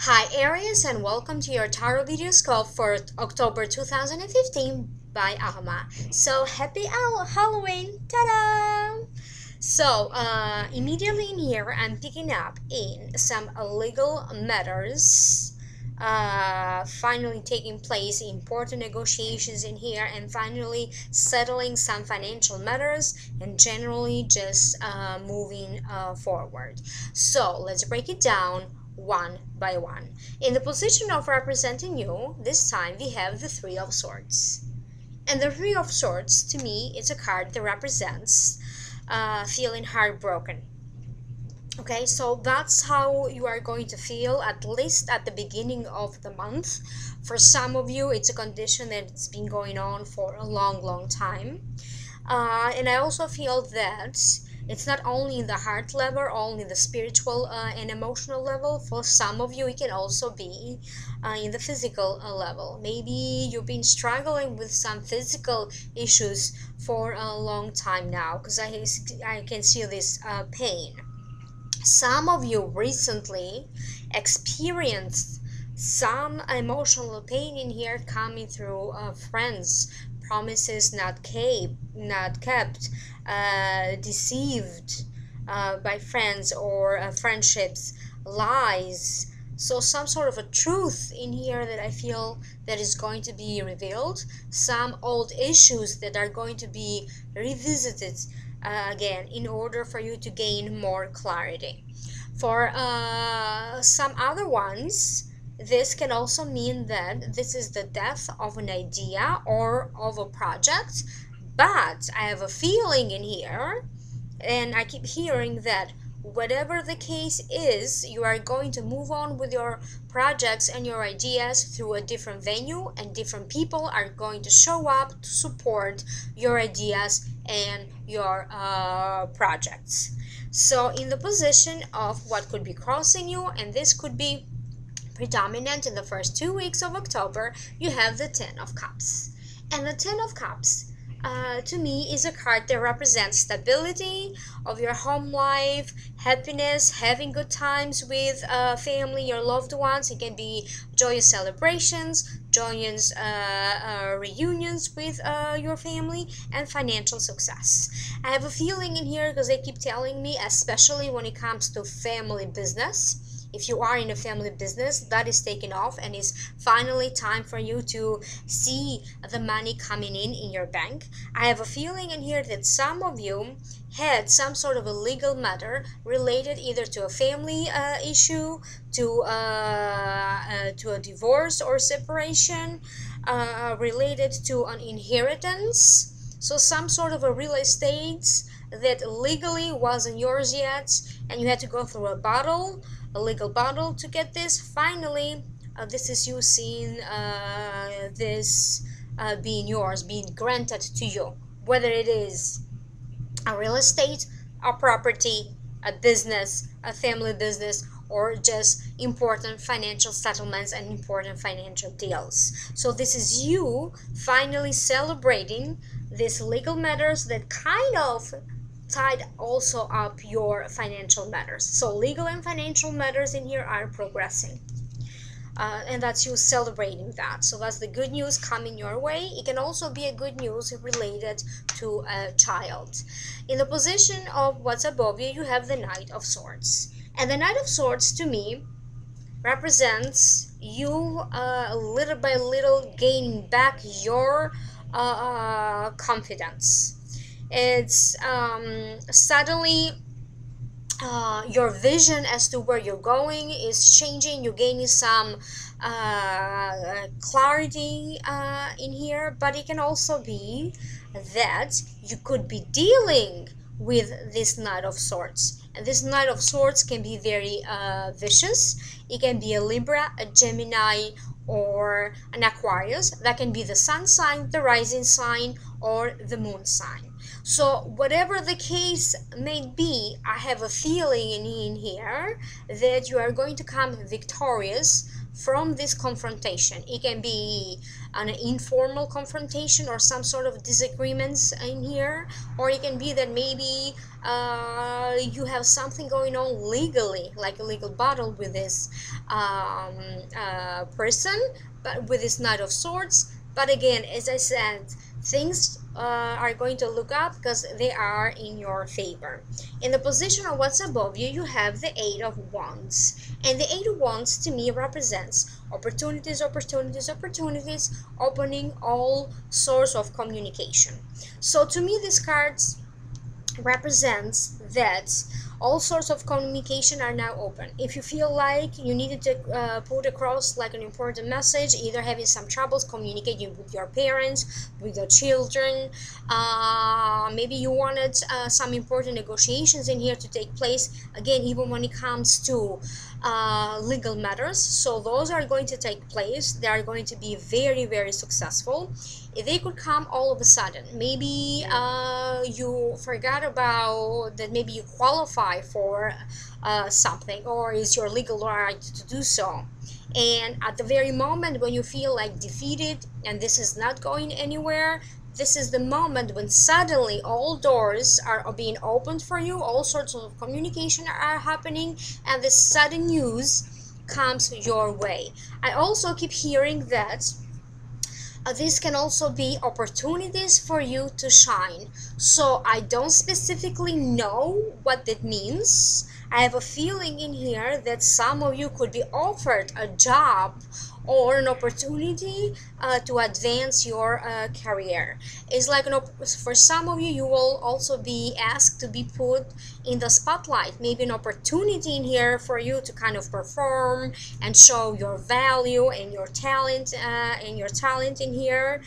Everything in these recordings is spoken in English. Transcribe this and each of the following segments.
Hi Aries, and welcome to your TarotVideoScope for October 2015 by Alma. So happy Halloween! Ta-da! So immediately in here I'm picking up in some legal matters finally taking place, important negotiations in here, and finally settling some financial matters, and generally just moving forward. So let's break it down one by one. In the position of representing you, this time we have the Three of Swords. And the Three of Swords, to me, is a card that represents feeling heartbroken. Okay, so that's how you are going to feel, at least at the beginning of the month. For some of you, it's a condition that's been going on for a long time. And I also feel that it's not only in the heart level, only the spiritual and emotional level. For some of you, it can also be in the physical level. Maybe you've been struggling with some physical issues for a long time now, because I can see this pain. Some of you recently experienced some emotional pain in here coming through friends, promises not kept, deceived by friends, or friendships, lies. So some sort of a truth in here that I feel that is going to be revealed, some old issues that are going to be revisited again in order for you to gain more clarity. For some other ones, this can also mean that this is the death of an idea or of a project, but I have a feeling in here, and I keep hearing that whatever the case is, you are going to move on with your projects and your ideas through a different venue, and different people are going to show up to support your ideas and your projects. So in the position of what could be crossing you, and this could be predominant in the first 2 weeks of October, you have the Ten of Cups. And the Ten of Cups to me is a card that represents stability of your home life, happiness, having good times with family, your loved ones. It can be joyous celebrations, joyous reunions with your family, and financial success. I have a feeling in here, because they keep telling me, especially when it comes to family business, if you are in a family business, that is taking off, and it's finally time for you to see the money coming in your bank. I have a feeling in here that some of you had some sort of a legal matter related either to a family issue, to a divorce or separation, related to an inheritance. So some sort of a real estate that legally wasn't yours yet, and you had to go through a legal battle to get this. Finally, this is you seeing this being yours, being granted to you, whether it is a real estate, a property, a business, a family business, or just important financial settlements and important financial deals. So this is you finally celebrating these legal matters that kind of tied also up your financial matters. So legal and financial matters in here are progressing. And that's you celebrating that. So that's the good news coming your way. It can also be a good news related to a child. In the position of what's above you, you have the Knight of Swords. And the Knight of Swords, to me, represents you little by little gaining back your confidence. It's suddenly your vision as to where you're going is changing. You're gaining some clarity in here, but it can also be that you could be dealing with this Knight of Swords, and this Knight of Swords can be very vicious. It can be a Libra, a Gemini, or an Aquarius. That can be the sun sign, the rising sign, or the moon sign. So whatever the case may be, I have a feeling in here that you are going to come victorious from this confrontation. It can be an informal confrontation or some sort of disagreements in here, or it can be that maybe you have something going on legally, like a legal battle with this person, but with this Knight of Swords. But again, as I said, things are going to look up because they are in your favor. In the position of what's above you, you have the Eight of Wands. And the Eight of Wands to me represents opportunities, opportunities, opportunities, opening all sorts of communication. So to me, these cards represents that all sorts of communication are now open. If you feel like you needed to put across like an important message, either having some troubles communicating with your parents, with your children, maybe you wanted some important negotiations in here to take place, again, even when it comes to legal matters, so those are going to take place. They are going to be very, very successful. They could come all of a sudden. Maybe you forgot about that, maybe you qualify for something, or is your legal right to do so, and at the very moment when you feel like defeated and this is not going anywhere, this is the moment when suddenly all doors are being opened for you, all sorts of communication are happening, and this sudden news comes your way. I also keep hearing that these can also be opportunities for you to shine. So I don't specifically know what that means. I have a feeling in here that some of you could be offered a job or an opportunity to advance your career. It's like for some of you, you will also be asked to be put in the spotlight. Maybe an opportunity in here for you to kind of perform and show your value and your talent in here.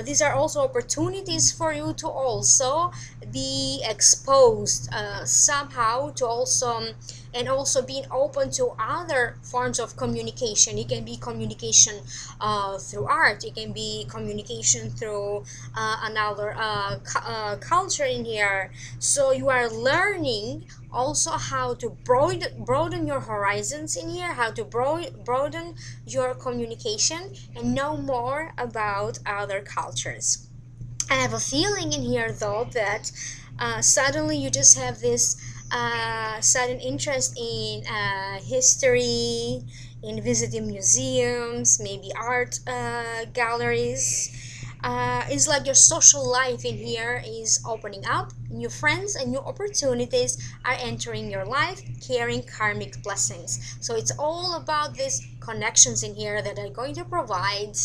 These are also opportunities for you to also be exposed somehow to also, and also being open to other forms of communication. It can be communication through art, it can be communication through another culture in here. So you are learning also how to broaden your horizons in here, how to broaden your communication and know more about other cultures. I have a feeling in here though that suddenly you just have this sudden interest in history, in visiting museums, maybe art galleries. It's like your social life in here is opening up. New friends and new opportunities are entering your life, carrying karmic blessings. So it's all about these connections in here that are going to provide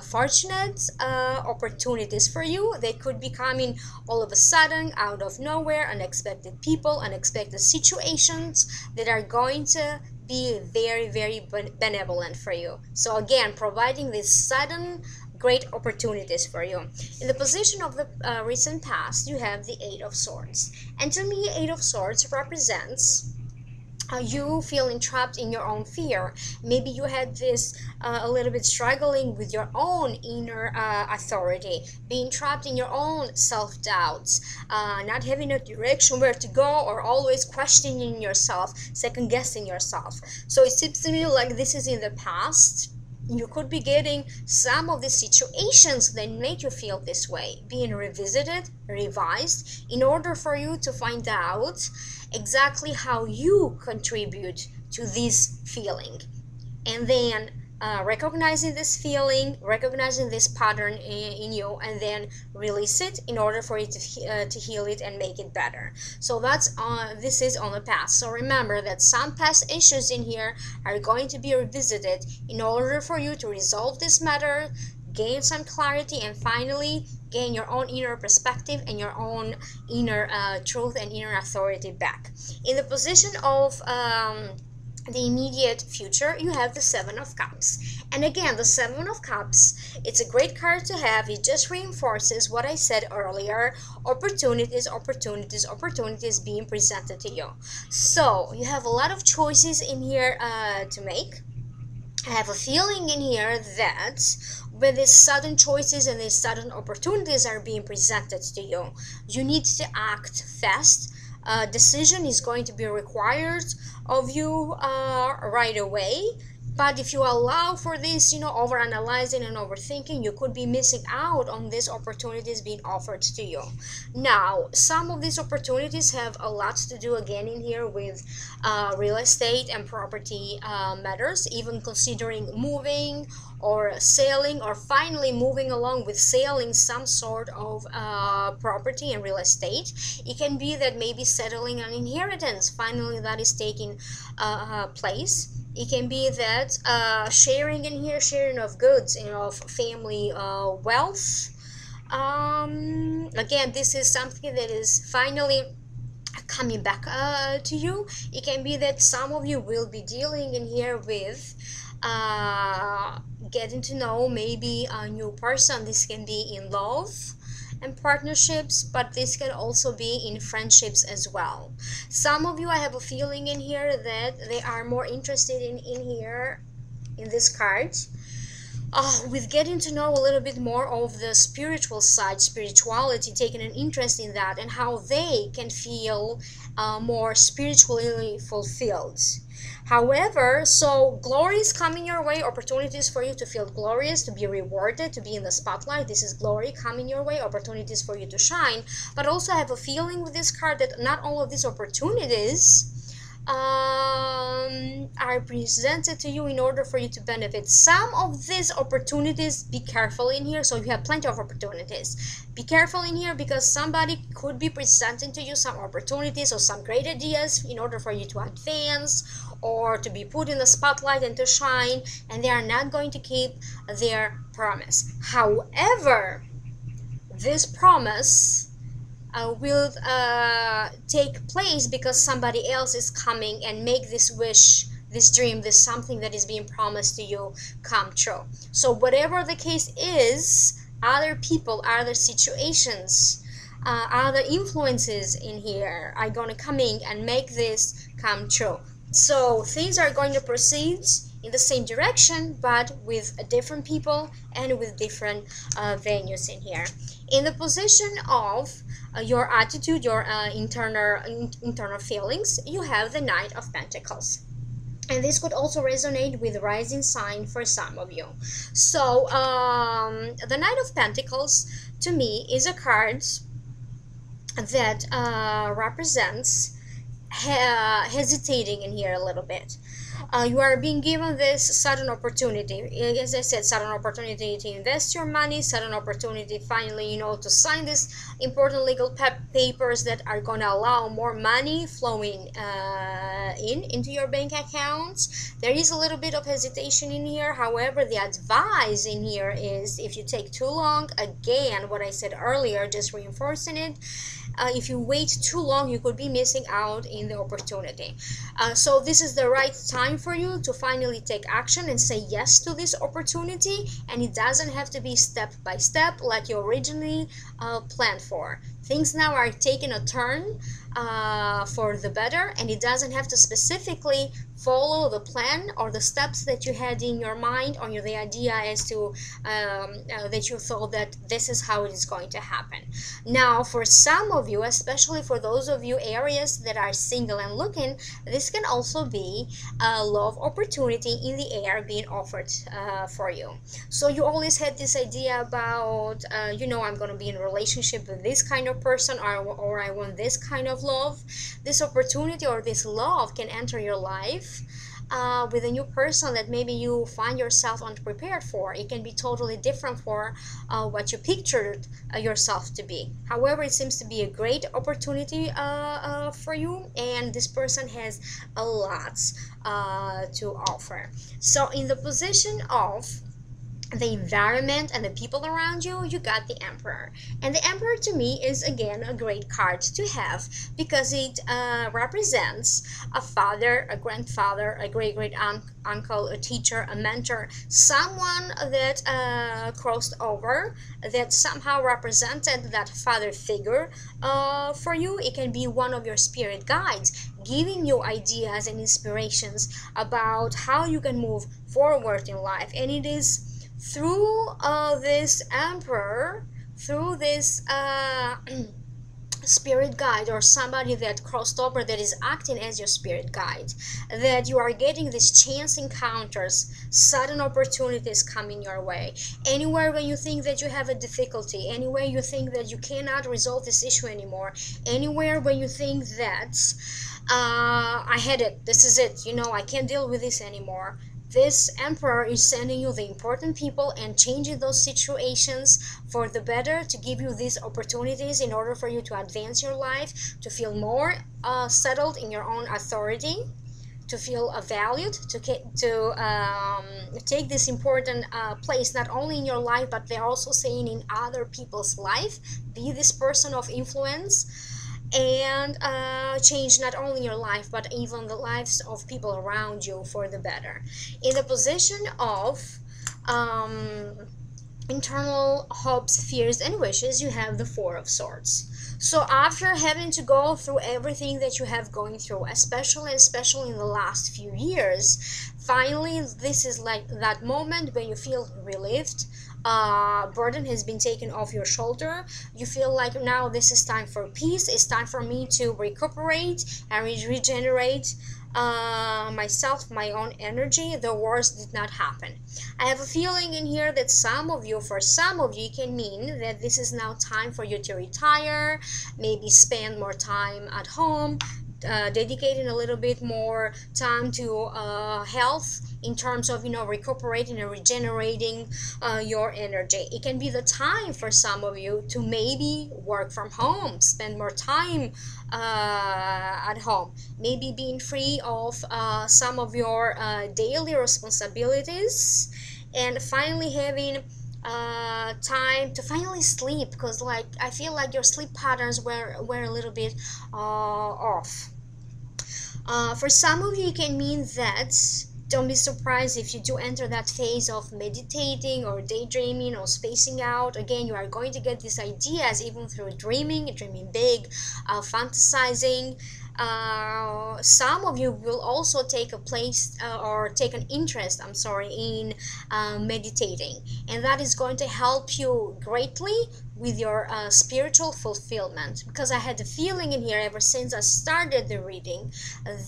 fortunate opportunities for you. They could be coming all of a sudden, out of nowhere, unexpected people, unexpected situations that are going to be very, very benevolent for you. So again, providing this sudden great opportunities for you. In the position of the recent past, you have the Eight of Swords. And to me, Eight of Swords represents you feeling trapped in your own fear. Maybe you had this a little bit struggling with your own inner authority, being trapped in your own self-doubts, not having a direction where to go, or always questioning yourself, second-guessing yourself. So it seems to me like this is in the past. You could be getting some of the situations that make you feel this way being revisited, revised, in order for you to find out exactly how you contribute to this feeling. And then recognizing this feeling, recognizing this pattern in you, and then release it in order for you to heal it and make it better. So that's this is on the past. So remember that some past issues in here are going to be revisited in order for you to resolve this matter, gain some clarity, and finally gain your own inner perspective and your own inner truth and inner authority back. In the position of the immediate future, you have the Seven of Cups. And again, the Seven of Cups, it's a great card to have. It just reinforces what I said earlier: opportunities, opportunities, opportunities being presented to you. So you have a lot of choices in here to make. I have a feeling in here that when these sudden choices and these sudden opportunities are being presented to you, you need to act fast. Decision is going to be required of you right away. But if you allow for this, over analyzing and overthinking, you could be missing out on these opportunities being offered to you. Now, some of these opportunities have a lot to do again in here with real estate and property matters, even considering moving or selling, or finally moving along with selling some sort of property and real estate. It can be that maybe settling an inheritance, finally that is taking place. It can be that sharing in here, sharing of goods and of family wealth. Again, this is something that is finally coming back to you. It can be that some of you will be dealing in here with getting to know maybe a new person. This can be in love and partnerships, but this can also be in friendships as well. Some of you, I have a feeling in here that they are more interested in here in this card with getting to know a little bit more of the spiritual side, spirituality, taking an interest in that and how they can feel more spiritually fulfilled. However, so glory is coming your way, opportunities for you to feel glorious, to be rewarded, to be in the spotlight. This is glory coming your way, opportunities for you to shine. But also I have a feeling with this card that not all of these opportunities are presented to you in order for you to benefit. Some of these opportunities, be careful in here. So you have plenty of opportunities. Be careful in here because somebody could be presenting to you some opportunities or some great ideas in order for you to advance or to be put in the spotlight and to shine, and they are not going to keep their promise. However, this promise will take place because somebody else is coming and make this wish, this dream, this something that is being promised to you come true. So whatever the case is, other people, other situations, other influences in here are going to come in and make this come true. So things are going to proceed in the same direction, but with different people and with different venues in here. In the position of your attitude, your internal feelings, you have the Knight of Pentacles. And this could also resonate with rising sign for some of you. So the Knight of Pentacles to me is a card that represents hesitating in here a little bit. You are being given this sudden opportunity, as I said, sudden opportunity to invest your money, sudden opportunity finally, to sign these important legal papers that are going to allow more money flowing into your bank accounts. There is a little bit of hesitation in here. However, the advice in here is if you take too long, again, what I said earlier, just reinforcing it, if you wait too long, you could be missing out in the opportunity. So this is the right time for you to finally take action and say yes to this opportunity, and it doesn't have to be step by step like you originally planned for. Things now are taking a turn for the better, and it doesn't have to specifically follow the plan or the steps that you had in your mind or the idea as to that you thought that this is how it is going to happen. Now, for some of you, especially for those of you Aries that are single and looking, this can also be a love opportunity in the air being offered for you. So you always had this idea about, I'm going to be in a relationship with this kind of person, or I want this kind of love. This opportunity or this love can enter your life with a new person that maybe you find yourself unprepared for. It can be totally different for what you pictured yourself to be. However, it seems to be a great opportunity for you, and this person has a lot to offer. So in the position of the environment and the people around you, you got the Emperor. And the Emperor to me is again a great card to have because it represents a father, a grandfather, a great uncle, a teacher, a mentor, someone that crossed over, that somehow represented that father figure for you. It can be one of your spirit guides giving you ideas and inspirations about how you can move forward in life, and it is through this emperor, through this spirit guide, or somebody that crossed over that is acting as your spirit guide, that you are getting these chance encounters, sudden opportunities coming your way. Anywhere when you think that you have a difficulty, anywhere you think that you cannot resolve this issue anymore, anywhere when you think that I had it, this is it, you know, I can't deal with this anymore, this emperor is sending you the important people and changing those situations for the better, to give you these opportunities in order for you to advance your life, to feel more settled in your own authority, to feel valued, to take this important place not only in your life, but they're also saying in other people's life. Be this person of influence and change not only your life but even the lives of people around you for the better. In the position of internal hopes, fears, and wishes, you have the Four of Swords. So after having to go through everything that you have going through, especially in the last few years, finally this is like that moment when you feel relieved. Burden has been taken off your shoulder. You feel like now this is time for peace. It's time for me to recuperate and regenerate myself, my own energy. The worst did not happen. I have a feeling in here that for some of you, it can mean that this is now time for you to retire, maybe spend more time at home, dedicating a little bit more time to health, in terms of, you know, recuperating and regenerating your energy. It can be the time for some of you to maybe work from home, spend more time at home, maybe being free of some of your daily responsibilities, and finally having time to finally sleep, because like I feel like your sleep patterns were a little bit off. For some of you, it can mean that don't be surprised if you do enter that phase of meditating or daydreaming or spacing out. Again, you are going to get these ideas even through dreaming big, fantasizing. Some of you will also take an interest, in meditating, and that is going to help you greatly with your spiritual fulfillment, because I had the feeling in here ever since I started the reading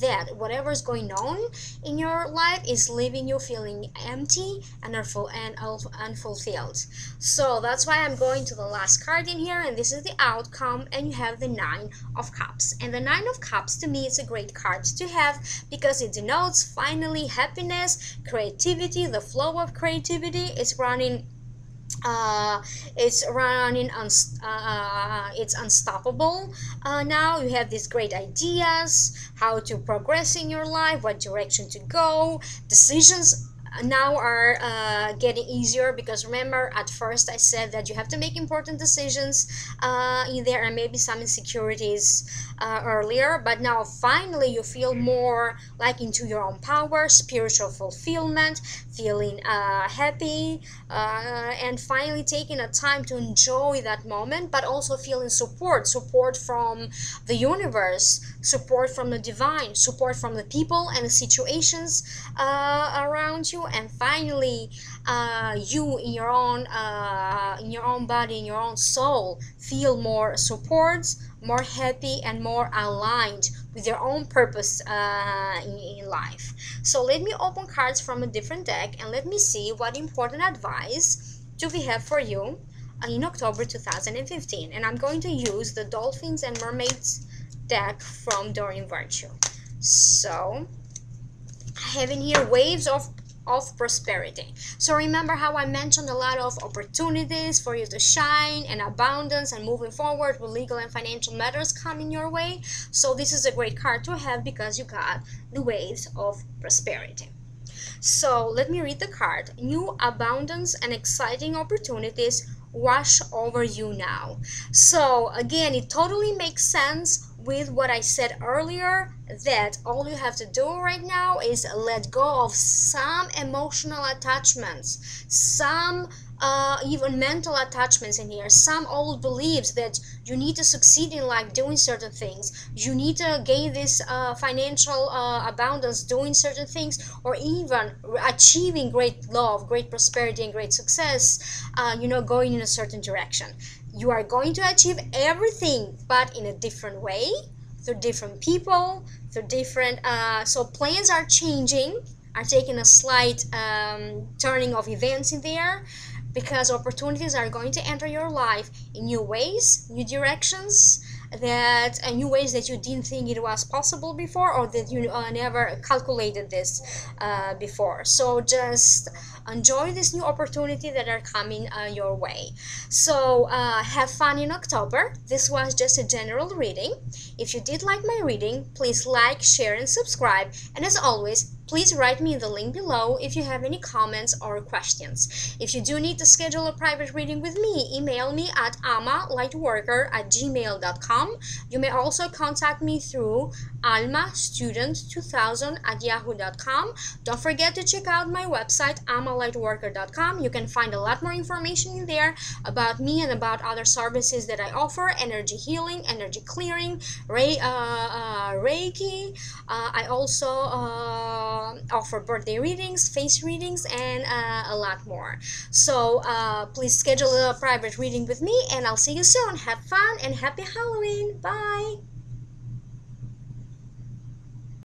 that whatever is going on in your life is leaving you feeling empty and unfulfilled. So that's why I'm going to the last card in here, and this is the outcome, and you have the Nine of Cups. And the Nine of Cups, to me, it's a great card to have because it denotes finally happiness, creativity, the flow of creativity. It's unstoppable. Now you have these great ideas, how to progress in your life, what direction to go. Decisions now are getting easier, because remember, at first I said that you have to make important decisions in there, and maybe some insecurities earlier, but now finally you feel more like into your own power, spiritual fulfillment, feeling happy, and finally taking a time to enjoy that moment, but also feeling support from the universe, support from the divine, support from the people and the situations around you, and finally you in your own body, in your own soul, feel more support, more happy, and more aligned with your own purpose in life. So let me open cards from a different deck, and let me see what important advice do we have for you in October 2015. And I'm going to use the Dolphins and Mermaids deck from Doreen Virtue. So I have in here Waves of prosperity. So remember how I mentioned a lot of opportunities for you to shine, and abundance, and moving forward with legal and financial matters coming your way. So this is a great card to have because you got the Waves of prosperity. So let me read the card. New abundance and exciting opportunities wash over you now. So again, it totally makes sense with what I said earlier, that all you have to do right now is let go of some emotional attachments, some even mental attachments in here, some old beliefs that you need to succeed in life doing certain things, you need to gain this financial abundance doing certain things, or even achieving great love, great prosperity, and great success, going in a certain direction. You are going to achieve everything, but in a different way, through different people, through different so plans are changing, are taking a slight turning of events in there, because opportunities are going to enter your life in new ways, new directions, that new ways that you didn't think it was possible before, or that you never calculated this before. So just enjoy this new opportunity that are coming your way. So have fun in October. This was just a general reading. If you did like my reading, please like, share, and subscribe. And as always, please write me in the link below if you have any comments or questions. If you do need to schedule a private reading with me, email me at almalightworker@gmail.com. You may also contact me through almastudent2000@yahoo.com. Don't forget to check out my website, almalightworker.com. You can find a lot more information in there about me and about other services that I offer: energy healing, energy clearing, Reiki. I also offer birthday readings, face readings, and a lot more. So please schedule a private reading with me, and I'll see you soon. Have fun and happy Halloween. Bye.